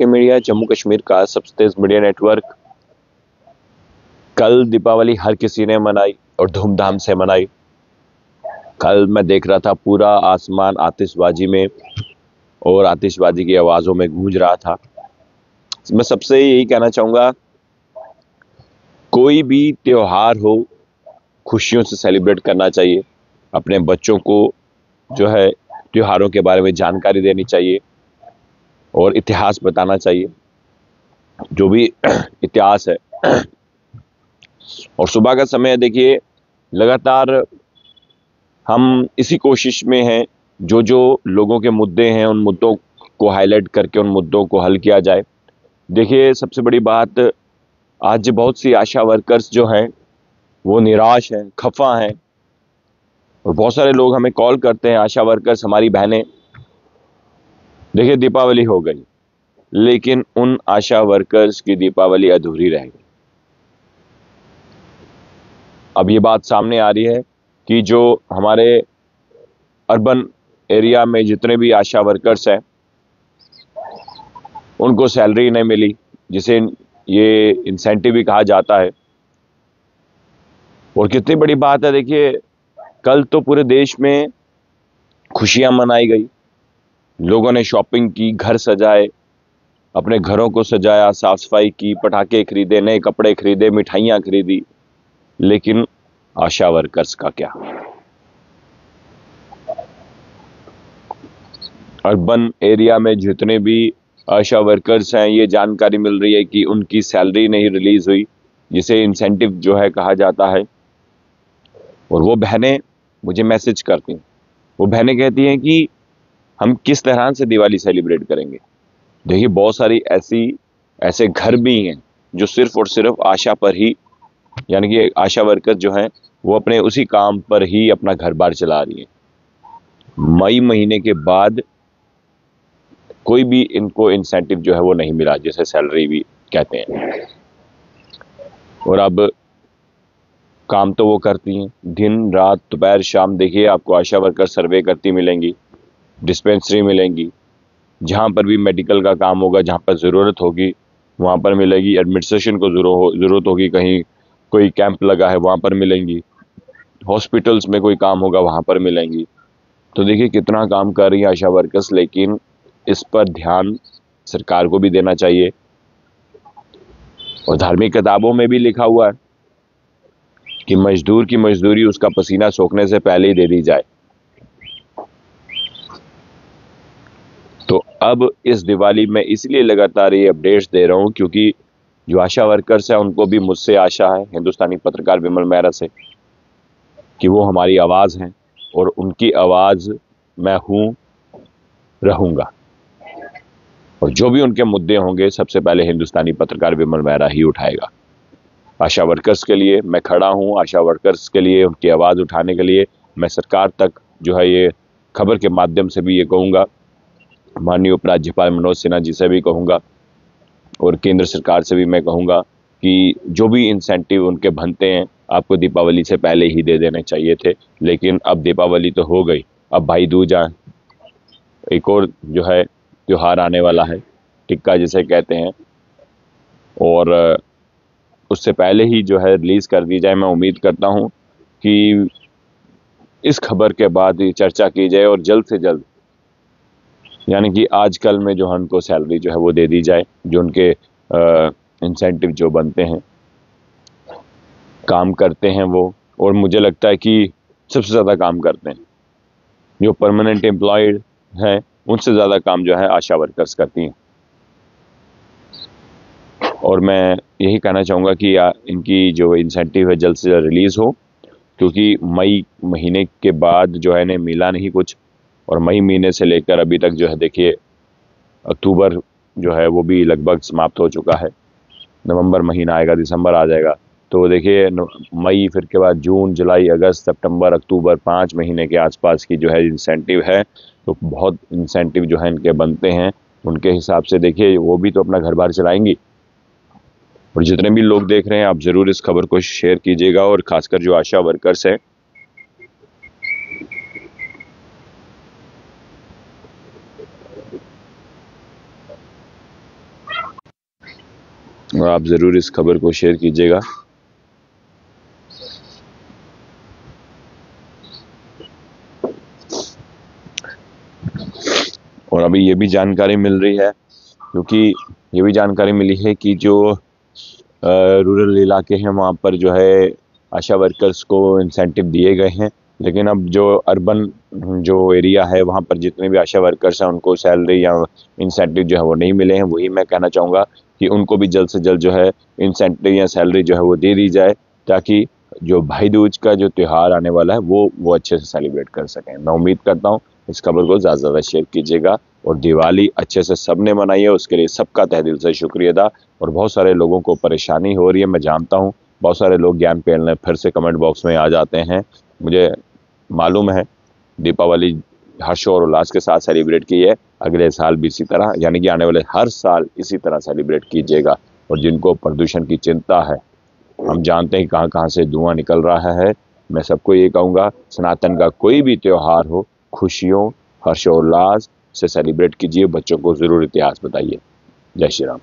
के मीडिया जम्मू कश्मीर का सबसे तेज मीडिया नेटवर्क। कल दीपावली हर किसी ने मनाई और धूमधाम से मनाई। कल मैं देख रहा था पूरा आसमान आतिशबाजी में और आतिशबाजी की आवाजों में गूंज रहा था। मैं सबसे यही कहना चाहूंगा, कोई भी त्योहार हो खुशियों से सेलिब्रेट करना चाहिए। अपने बच्चों को जो है त्योहारों के बारे में जानकारी देनी चाहिए और इतिहास बताना चाहिए, जो भी इतिहास है। और सुबह का समय देखिए, लगातार हम इसी कोशिश में हैं, जो जो लोगों के मुद्दे हैं उन मुद्दों को हाईलाइट करके उन मुद्दों को हल किया जाए। देखिए, सबसे बड़ी बात, आज बहुत सी आशा वर्कर्स जो हैं वो निराश हैं, खफा हैं। और बहुत सारे लोग हमें कॉल करते हैं, आशा वर्कर्स, हमारी बहनें। देखिए, दीपावली हो गई लेकिन उन आशा वर्कर्स की दीपावली अधूरी रह गई। अब ये बात सामने आ रही है कि जो हमारे अर्बन एरिया में जितने भी आशा वर्कर्स हैं उनको सैलरी नहीं मिली, जिसे ये इंसेंटिव भी कहा जाता है। और कितनी बड़ी बात है, देखिए कल तो पूरे देश में खुशियां मनाई गई, लोगों ने शॉपिंग की, घर सजाए, अपने घरों को सजाया, साफ सफाई की, पटाखे खरीदे, नए कपड़े खरीदे, मिठाइयां खरीदी। लेकिन आशा वर्कर्स का क्या? अर्बन एरिया में जितने भी आशा वर्कर्स हैं, ये जानकारी मिल रही है कि उनकी सैलरी नहीं रिलीज हुई, जिसे इंसेंटिव जो है कहा जाता है। और वो बहनें मुझे मैसेज करती हैं, वो बहनें कहती हैं कि हम किस तरह से दिवाली सेलिब्रेट करेंगे। देखिए, बहुत सारी ऐसे घर भी हैं जो सिर्फ और सिर्फ आशा पर ही, यानी कि आशा वर्कर जो हैं वो अपने उसी काम पर ही अपना घर बार चला रही हैं। मई महीने के बाद कोई भी इनको इंसेंटिव जो है वो नहीं मिला, जिसे सैलरी भी कहते हैं। और अब काम तो वो करती हैं दिन रात, दोपहर शाम। देखिए, आपको आशा वर्कर सर्वे करती मिलेंगी, डिस्पेंसरी मिलेंगी, जहां पर भी मेडिकल का काम होगा, जहां पर ज़रूरत होगी वहां पर मिलेगी। एडमिनिस्ट्रेशन को ज़रूरत होगी, कहीं कोई कैंप लगा है वहां पर मिलेंगी। हॉस्पिटल्स में कोई काम होगा वहां पर मिलेंगी। तो देखिए कितना काम कर रही है आशा वर्कर्स, लेकिन इस पर ध्यान सरकार को भी देना चाहिए। और धार्मिक किताबों में भी लिखा हुआ है कि मजदूर की मजदूरी उसका पसीना सोखने से पहले ही दे दी जाए। तो अब इस दिवाली में इसलिए लगातार ये अपडेट्स दे रहा हूं, क्योंकि जो आशा वर्कर्स हैं उनको भी मुझसे आशा है, हिंदुस्तानी पत्रकार विमल मेहरा से, कि वो हमारी आवाज़ हैं और उनकी आवाज़ मैं हूँ, रहूँगा। और जो भी उनके मुद्दे होंगे सबसे पहले हिंदुस्तानी पत्रकार विमल मेहरा ही उठाएगा। आशा वर्कर्स के लिए मैं खड़ा हूँ, आशा वर्कर्स के लिए, उनकी आवाज़ उठाने के लिए मैं सरकार तक जो है ये खबर के माध्यम से भी ये कहूँगा, माननीय उपराज्यपाल मनोज सिन्हा जी से भी कहूँगा और केंद्र सरकार से भी मैं कहूँगा कि जो भी इंसेंटिव उनके बनते हैं आपको दीपावली से पहले ही दे देने चाहिए थे। लेकिन अब दीपावली तो हो गई, अब भाई दूज, एक और जो है त्योहार आने वाला है, टिक्का जिसे कहते हैं, और उससे पहले ही जो है रिलीज़ कर दी जाए। मैं उम्मीद करता हूँ कि इस खबर के बाद ये चर्चा की जाए और जल्द से जल्द, यानी कि आज कल में जो है उनको सैलरी जो है वो दे दी जाए, जो उनके इंसेंटिव जो बनते हैं, काम करते हैं वो। और मुझे लगता है कि सबसे ज़्यादा काम करते हैं जो परमानेंट एम्प्लॉयड हैं, उनसे ज़्यादा काम जो है आशा वर्कर्स करती हैं। और मैं यही कहना चाहूँगा कि इनकी जो इंसेंटिव है जल्द से जल्द रिलीज़ हो, क्योंकि मई महीने के बाद जो है इन्हें मिला नहीं कुछ। और मई महीने से लेकर अभी तक जो है देखिए अक्टूबर जो है वो भी लगभग समाप्त हो चुका है, नवंबर महीना आएगा, दिसंबर आ जाएगा। तो देखिए मई, फिर के बाद जून, जुलाई, अगस्त, सितंबर, अक्टूबर, 5 महीने के आसपास की जो है इंसेंटिव है। तो बहुत इंसेंटिव जो है इनके बनते हैं, उनके हिसाब से देखिए वो भी तो अपना घर बार चलाएंगी। और जितने भी लोग देख रहे हैं आप ज़रूर इस खबर को शेयर कीजिएगा, और खासकर जो आशा वर्कर्स हैं और आप ज़रूर इस खबर को शेयर कीजिएगा। और अभी ये भी जानकारी मिल रही है, क्योंकि ये भी जानकारी मिली है कि जो रूरल इलाके हैं वहाँ पर जो है आशा वर्कर्स को इंसेंटिव दिए गए हैं, लेकिन अब जो अर्बन जो एरिया है वहाँ पर जितने भी आशा वर्कर्स हैं उनको सैलरी या इंसेंटिव जो है वो नहीं मिले हैं। वही मैं कहना चाहूँगा कि उनको भी जल्द से जल्द जो है इंसेंटिव या सैलरी जो है वो दे दी जाए, ताकि जो भाई दूज का जो त्यौहार आने वाला है वो अच्छे से सेलिब्रेट कर सकें। मैं उम्मीद करता हूँ इस खबर को ज़्यादा से ज़्यादा शेयर कीजिएगा और दिवाली अच्छे से सबने मनाई है, उसके लिए सबका तहे दिल से शुक्रिया अदा। और बहुत सारे लोगों को परेशानी हो रही है, मैं जानता हूँ बहुत सारे लोग ज्ञान पेलने फिर से कमेंट बॉक्स में आ जाते हैं। मुझे मालूम है दीपावली हर्ष और उल्लास के साथ सेलिब्रेट की है, अगले साल भी इसी तरह, यानी कि आने वाले हर साल इसी तरह सेलिब्रेट कीजिएगा। और जिनको प्रदूषण की चिंता है, हम जानते हैं कहाँ कहाँ से धुआं निकल रहा है, मैं सबको ये कहूँगा सनातन का कोई भी त्यौहार हो खुशियों हर्षोल्लास से सेलिब्रेट कीजिए, बच्चों को ज़रूर इतिहास बताइए। जय श्री राम।